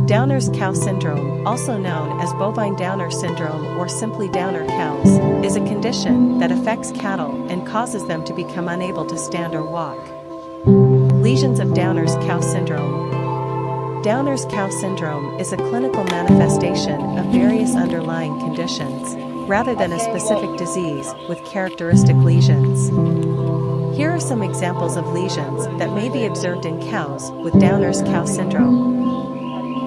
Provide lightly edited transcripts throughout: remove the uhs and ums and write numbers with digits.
Downer's cow syndrome, also known as bovine Downer syndrome or simply Downer cows, is a condition that affects cattle and causes them to become unable to stand or walk. Lesions of Downer's cow syndrome. Downer's cow syndrome is a clinical manifestation of various underlying conditions, rather than a specific disease with characteristic lesions. Here are some examples of lesions that may be observed in cows with Downer's cow syndrome.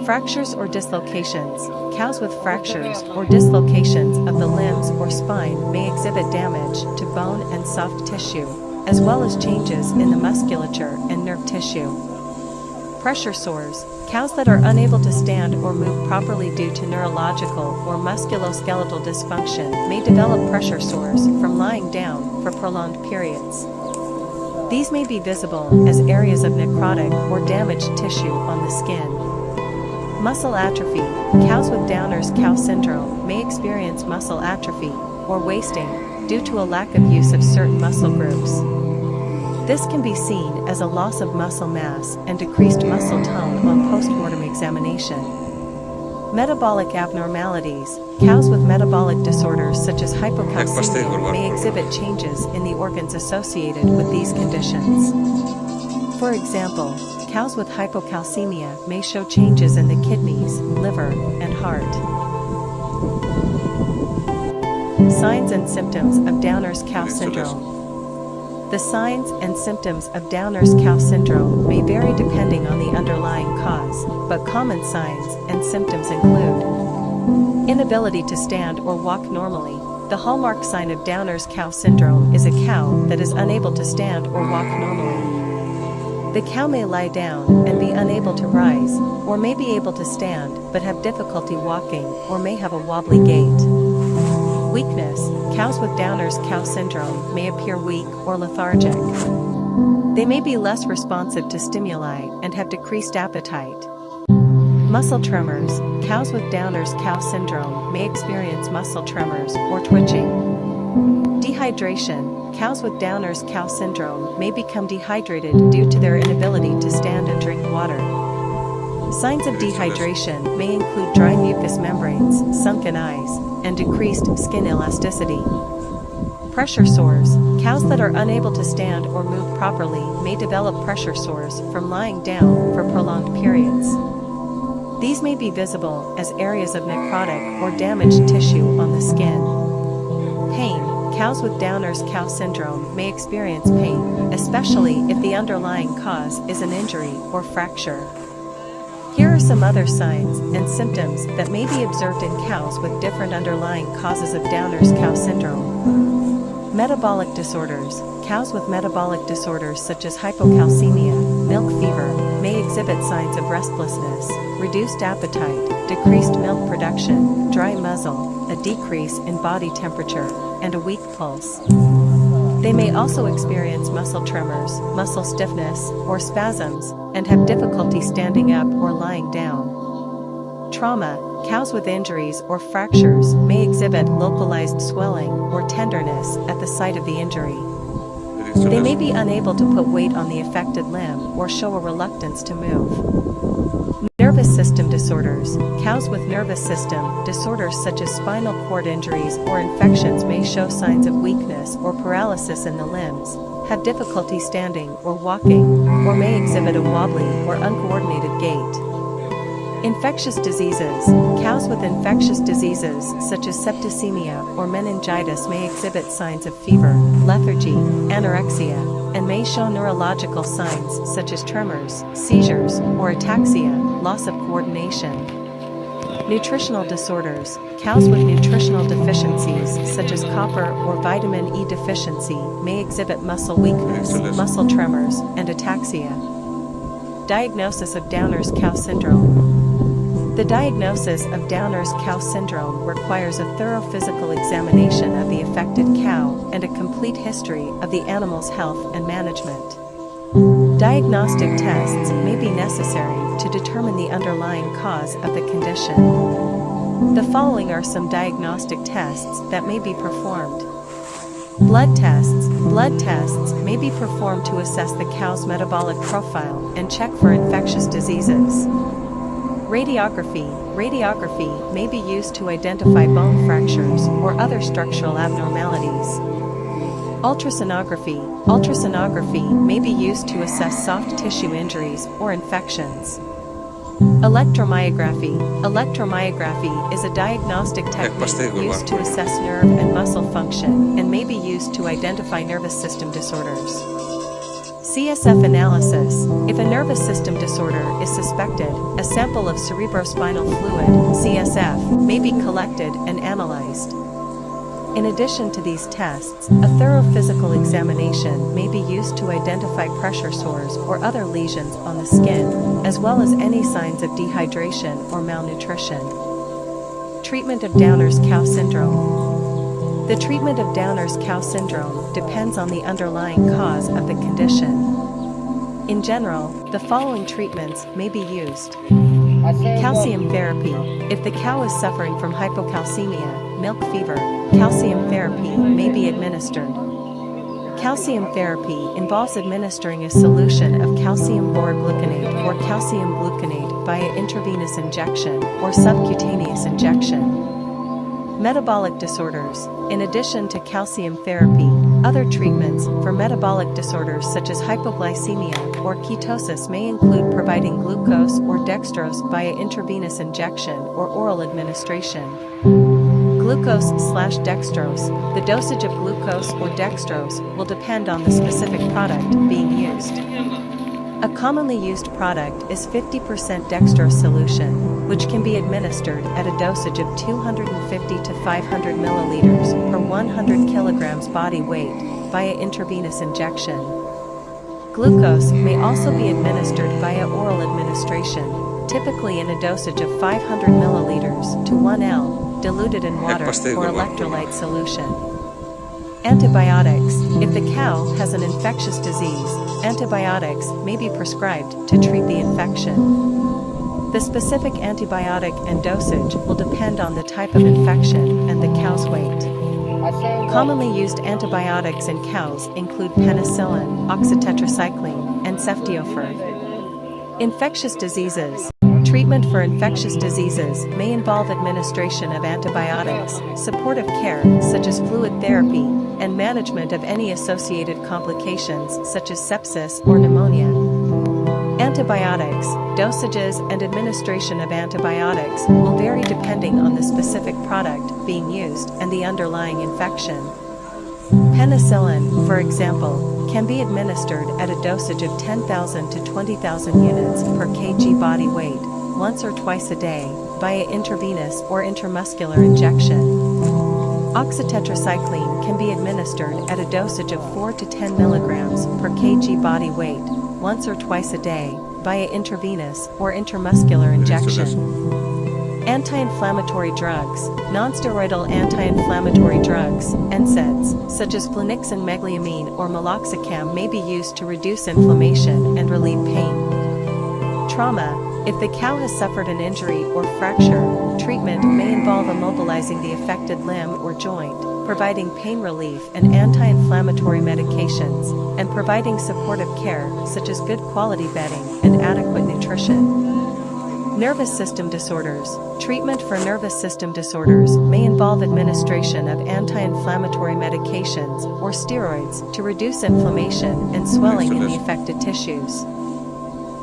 Fractures or dislocations. Cows with fractures or dislocations of the limbs or spine may exhibit damage to bone and soft tissue, as well as changes in the musculature and nerve tissue. Pressure sores. Cows that are unable to stand or move properly due to neurological or musculoskeletal dysfunction may develop pressure sores from lying down for prolonged periods. These may be visible as areas of necrotic or damaged tissue on the skin. Muscle atrophy. Cows with Downer's cow syndrome may experience muscle atrophy or wasting due to a lack of use of certain muscle groups. This can be seen as a loss of muscle mass and decreased muscle tone on post-mortem examination. Metabolic abnormalities. Cows with metabolic disorders such as hypocalcemia may exhibit changes in the organs associated with these conditions. For example, cows with hypocalcemia may show changes in the kidneys, liver, and heart. Signs and symptoms of Downer's cow syndrome. The signs and symptoms of Downer's cow syndrome may vary depending on the underlying cause, but common signs and symptoms include inability to stand or walk normally. The hallmark sign of Downer's cow syndrome is a cow that is unable to stand or walk normally. The cow may lie down and be unable to rise, or may be able to stand but have difficulty walking or may have a wobbly gait. Weakness. Cows with Downer's cow syndrome may appear weak or lethargic. They may be less responsive to stimuli and have decreased appetite. Muscle tremors. Cows with Downer's cow syndrome may experience muscle tremors or twitching. Dehydration. Cows with Downer's cow syndrome may become dehydrated due to their inability to stand and drink water. Signs of dehydration may include dry mucous membranes, sunken eyes, and decreased skin elasticity. Pressure sores. Cows that are unable to stand or move properly may develop pressure sores from lying down for prolonged periods. These may be visible as areas of necrotic or damaged tissue on the skin. Pain. Cows with Downer's cow syndrome may experience pain, especially if the underlying cause is an injury or fracture. Here are some other signs and symptoms that may be observed in cows with different underlying causes of Downer's cow syndrome. Metabolic disorders. Cows with metabolic disorders such as hypocalcemia, milk fever, may exhibit signs of restlessness, reduced appetite, decreased milk production, dry muzzle, a decrease in body temperature, and a weak pulse. They may also experience muscle tremors, muscle stiffness, or spasms, and have difficulty standing up or lying down. Trauma. Cows with injuries or fractures may exhibit localized swelling or tenderness at the site of the injury. They may be unable to put weight on the affected limb or show a reluctance to move. Nervous system disorders. Cows with nervous system disorders such as spinal cord injuries or infections may show signs of weakness or paralysis in the limbs, have difficulty standing or walking, or may exhibit a wobbly or uncoordinated gait. Infectious diseases. Cows with infectious diseases such as septicemia or meningitis may exhibit signs of fever, lethargy, anorexia, and may show neurological signs such as tremors, seizures, or ataxia, loss of coordination. Nutritional disorders. Cows with nutritional deficiencies such as copper or vitamin E deficiency may exhibit muscle weakness, muscle tremors, and ataxia. Diagnosis of Downer's cow syndrome. The diagnosis of Downer's cow syndrome requires a thorough physical examination of the affected cow and a complete history of the animal's health and management. Diagnostic tests may be necessary to determine the underlying cause of the condition. The following are some diagnostic tests that may be performed. Blood tests. Blood tests may be performed to assess the cow's metabolic profile and check for infectious diseases. Radiography may be used to identify bone fractures or other structural abnormalities. Ultrasonography may be used to assess soft tissue injuries or infections. Electromyography is a diagnostic technique used to assess nerve and muscle function and may be used to identify nervous system disorders. CSF analysis. If a nervous system disorder is suspected, a sample of cerebrospinal fluid, CSF, may be collected and analyzed. In addition to these tests, a thorough physical examination may be used to identify pressure sores or other lesions on the skin, as well as any signs of dehydration or malnutrition. Treatment of Downers-Cow syndrome. The treatment of Downers-Cow syndrome depends on the underlying cause of the condition. In general, the following treatments may be used. Calcium therapy. If the cow is suffering from hypocalcemia, milk fever, calcium therapy may be administered. Calcium therapy involves administering a solution of calcium borgluconate or calcium gluconate via intravenous injection or subcutaneous injection. Metabolic disorders. In addition to calcium therapy, other treatments for metabolic disorders such as hypoglycemia or ketosis may include providing glucose or dextrose via intravenous injection or oral administration. Glucose/dextrose. The dosage of glucose or dextrose will depend on the specific product being used. A commonly used product is 50% dextrose solution, which can be administered at a dosage of 250 to 500 milliliters per 100 kilograms body weight via intravenous injection. Glucose may also be administered via oral administration, typically in a dosage of 500 milliliters to 1 L, diluted in water or electrolyte solution. Antibiotics. If the cow has an infectious disease, antibiotics may be prescribed to treat the infection. The specific antibiotic and dosage will depend on the type of infection and the cow's weight. Commonly used antibiotics in cows include penicillin, oxytetracycline, and ceftiofur. Infectious diseases. Treatment for infectious diseases may involve administration of antibiotics, supportive care such as fluid therapy, and management of any associated complications such as sepsis or pneumonia. Antibiotics, dosages and administration of antibiotics will vary depending on the specific product being used and the underlying infection. Penicillin, for example, can be administered at a dosage of 10,000 to 20,000 units per kg body weight, once or twice a day, via intravenous or intramuscular injection. Oxytetracycline can be administered at a dosage of 4 to 10 milligrams per kg body weight, once or twice a day, via intravenous or intramuscular injection. Anti-inflammatory drugs. Non-steroidal anti-inflammatory drugs, NSAIDs, such as flunixin megliamine or meloxicam may be used to reduce inflammation and relieve pain. Trauma. If the cow has suffered an injury or fracture, treatment may involve immobilizing the affected limb or joint, providing pain relief and anti-inflammatory medications, and providing supportive care such as good quality bedding and adequate nutrition. Nervous system disorders. Treatment for nervous system disorders may involve administration of anti-inflammatory medications or steroids to reduce inflammation and swelling in the affected tissues.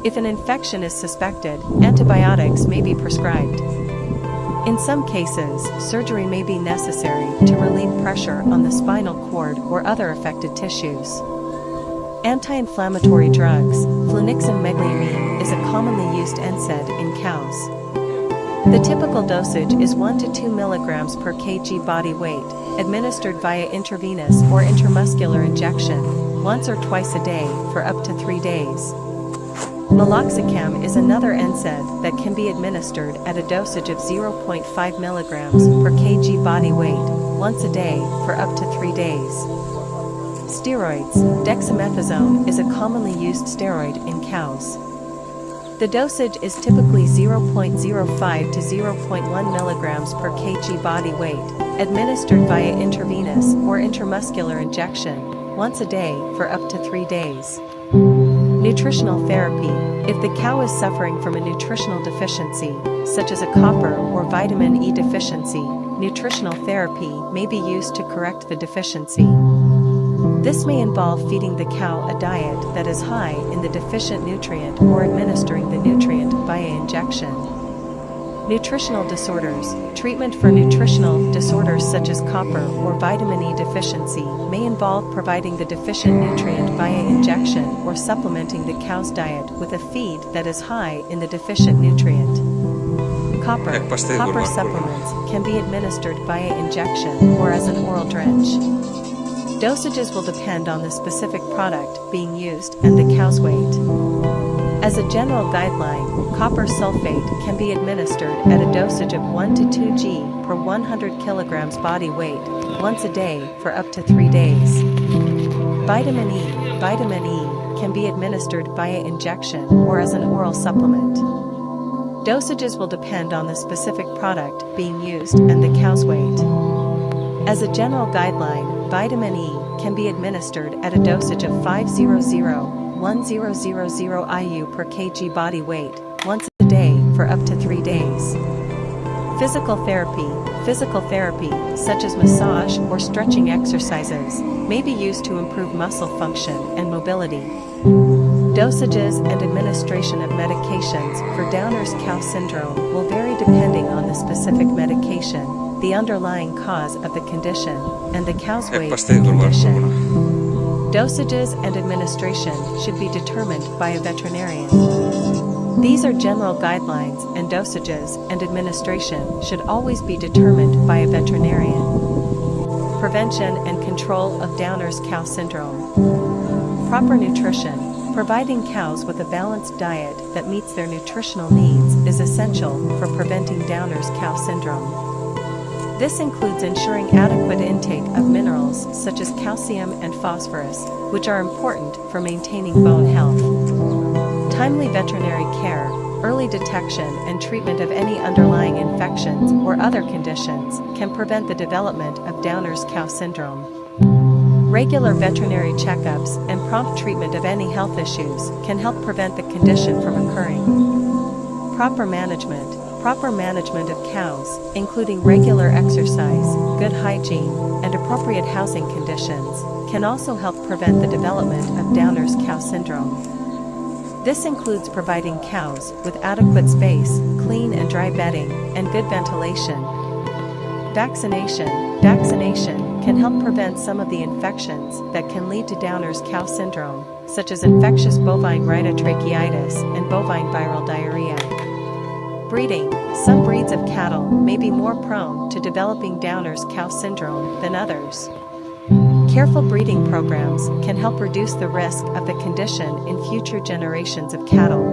If an infection is suspected, antibiotics may be prescribed. In some cases, surgery may be necessary to relieve pressure on the spinal cord or other affected tissues. Anti-inflammatory drugs. Flunixin megliamine is a commonly used NSAID in cows. The typical dosage is 1 to 2 milligrams per kg body weight, administered via intravenous or intramuscular injection, once or twice a day for up to 3 days. Meloxicam is another NSAID that can be administered at a dosage of 0.5 milligrams per kg body weight, once a day for up to 3 days. Steroids. Dexamethasone is a commonly used steroid in cows. The dosage is typically 0.05 to 0.1 milligrams per kg body weight, administered via intravenous or intramuscular injection, once a day for up to 3 days. Nutritional therapy. If the cow is suffering from a nutritional deficiency, such as a copper or vitamin E deficiency, nutritional therapy may be used to correct the deficiency. This may involve feeding the cow a diet that is high in the deficient nutrient or administering the nutrient via injection. Nutritional disorders. Treatment for nutritional disorders such as copper or vitamin E deficiency may involve providing the deficient nutrient via injection or supplementing the cow's diet with a feed that is high in the deficient nutrient. Copper supplements can be administered via injection or as an oral drench. Dosages will depend on the specific product being used and the cow's weight. As a general guideline, copper sulfate can be administered at a dosage of 1 to 2 g per 100 kilograms body weight once a day for up to 3 days. Vitamin E can be administered via injection or as an oral supplement. Dosages will depend on the specific product being used and the cow's weight. As a general guideline, vitamin E can be administered at a dosage of 500–1000 IU per kg body weight once a day for up to 3 days. Physical therapy, such as massage or stretching exercises, may be used to improve muscle function and mobility. Dosages and administration of medications for Downer's cow syndrome will vary depending on the specific medication, the underlying cause of the condition, and the cow's weight and condition. Dosages and administration should be determined by a veterinarian. These are general guidelines, and dosages and administration should always be determined by a veterinarian. Prevention and control of Downer's cow syndrome. Proper nutrition. Providing cows with a balanced diet that meets their nutritional needs is essential for preventing Downer's cow syndrome. This includes ensuring adequate intake of minerals such as calcium and phosphorus, which are important for maintaining bone health. Timely veterinary care, early detection and treatment of any underlying infections or other conditions can prevent the development of Downer's cow syndrome. Regular veterinary checkups and prompt treatment of any health issues can help prevent the condition from occurring. Proper management of cows, including regular exercise, good hygiene, and appropriate housing conditions, can also help prevent the development of Downer's cow syndrome. This includes providing cows with adequate space, clean and dry bedding, and good ventilation. Vaccination can help prevent some of the infections that can lead to Downer's cow syndrome, such as infectious bovine rhinotracheitis and bovine viral diarrhea. Breeding. Some breeds of cattle may be more prone to developing Downer's cow syndrome than others. Careful breeding programs can help reduce the risk of the condition in future generations of cattle.